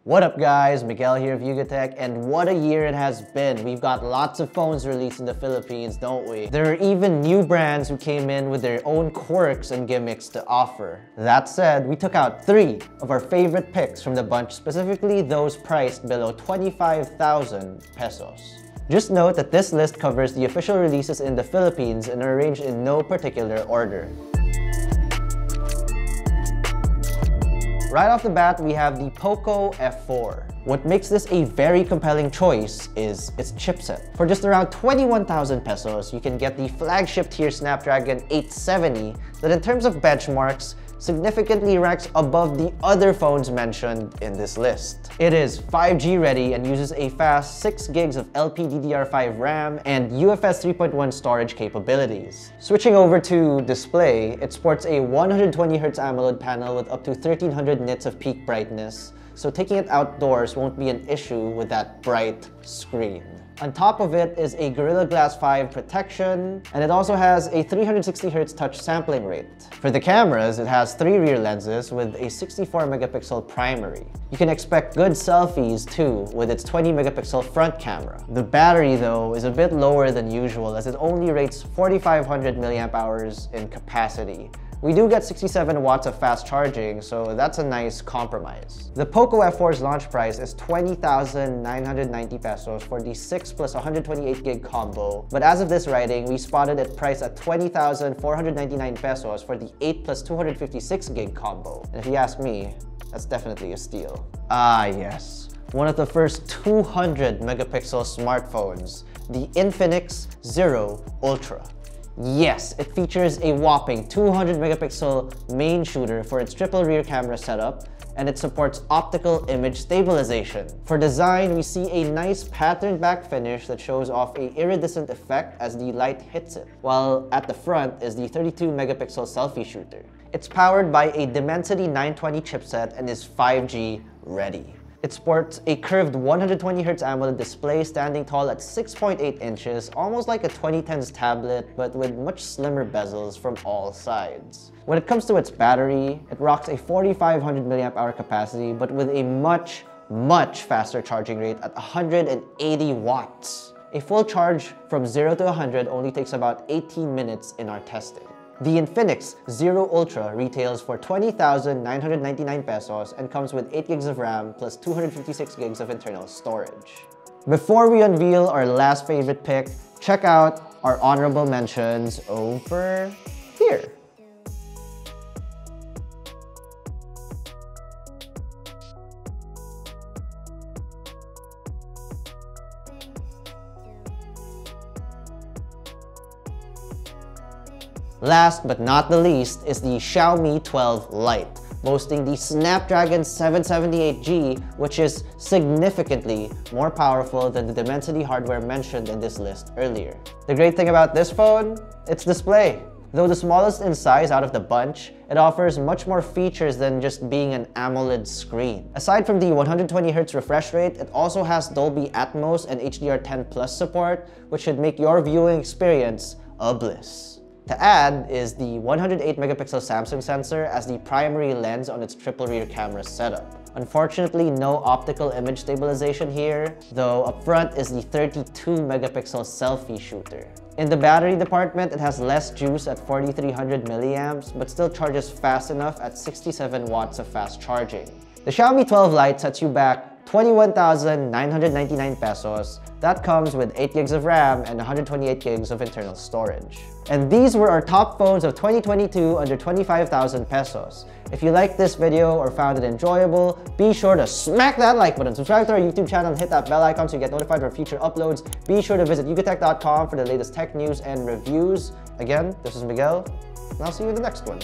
What up guys, Miguel here of Yugatech, and what a year it has been. We've got lots of phones released in the Philippines, don't we? There are even new brands who came in with their own quirks and gimmicks to offer. That said, we took out 3 of our favorite picks from the bunch, specifically those priced below 25,000 pesos. Just note that this list covers the official releases in the Philippines and are arranged in no particular order. Right off the bat, we have the POCO F4. What makes this a very compelling choice is its chipset. For just around 21,000 pesos, you can get the flagship tier Snapdragon 870 that in terms of benchmarks, significantly ranks above the other phones mentioned in this list. It is 5G ready and uses a fast 6 gigs of LPDDR5 RAM and UFS 3.1 storage capabilities. Switching over to display, it sports a 120Hz AMOLED panel with up to 1300 nits of peak brightness, so taking it outdoors won't be an issue with that bright screen. On top of it is a Gorilla Glass 5 protection, and it also has a 360Hz touch sampling rate. For the cameras, it has 3 rear lenses with a 64-megapixel primary. You can expect good selfies too with its 20-megapixel front camera. The battery though is a bit lower than usual as it only rates 4,500 mAh in capacity. We do get 67 watts of fast charging, so that's a nice compromise. The POCO F4's launch price is 20,990 pesos for the 6 plus 128 gig combo, but as of this writing, we spotted it priced at 20,499 pesos for the 8 plus 256 gig combo. And if you ask me, that's definitely a steal. Ah yes, one of the first 200 megapixel smartphones, the Infinix Zero Ultra. Yes, it features a whopping 200 megapixel main shooter for its triple rear camera setup, and it supports optical image stabilization. For design, we see a nice patterned back finish that shows off an iridescent effect as the light hits it, while at the front is the 32 megapixel selfie shooter. It's powered by a Dimensity 920 chipset and is 5G ready. It sports a curved 120Hz AMOLED display standing tall at 6.8 inches, almost like a 2010s tablet, but with much slimmer bezels from all sides. When it comes to its battery, it rocks a 4,500 mAh capacity, but with a much faster charging rate at 180 watts. A full charge from 0 to 100 only takes about 18 minutes in our testing. The Infinix Zero Ultra retails for 20,999 pesos and comes with 8 gigs of RAM plus 256 gigs of internal storage. Before we unveil our last favorite pick, check out our honorable mentions over here. Last but not the least is the Xiaomi 12 Lite, boasting the Snapdragon 778G, which is significantly more powerful than the Dimensity hardware mentioned in this list earlier. The great thing about this phone? Its display. Though the smallest in size out of the bunch, it offers much more features than just being an AMOLED screen. Aside from the 120Hz refresh rate, it also has Dolby Atmos and HDR10 Plus support, which should make your viewing experience a bliss. To add is the 108 megapixel Samsung sensor as the primary lens on its triple rear camera setup. Unfortunately, no optical image stabilization here, though up front is the 32 megapixel selfie shooter. In the battery department, it has less juice at 4,300 milliamps, but still charges fast enough at 67 watts of fast charging. The Xiaomi 12 Lite sets you back 21,999 pesos. That comes with 8 gigs of RAM and 128 gigs of internal storage. And these were our top phones of 2022 under 25,000 pesos. If you liked this video or found it enjoyable, be sure to smack that like button, subscribe to our YouTube channel, and hit that bell icon so you get notified of our future uploads. Be sure to visit yugatech.com for the latest tech news and reviews. Again, this is Miguel, and I'll see you in the next one.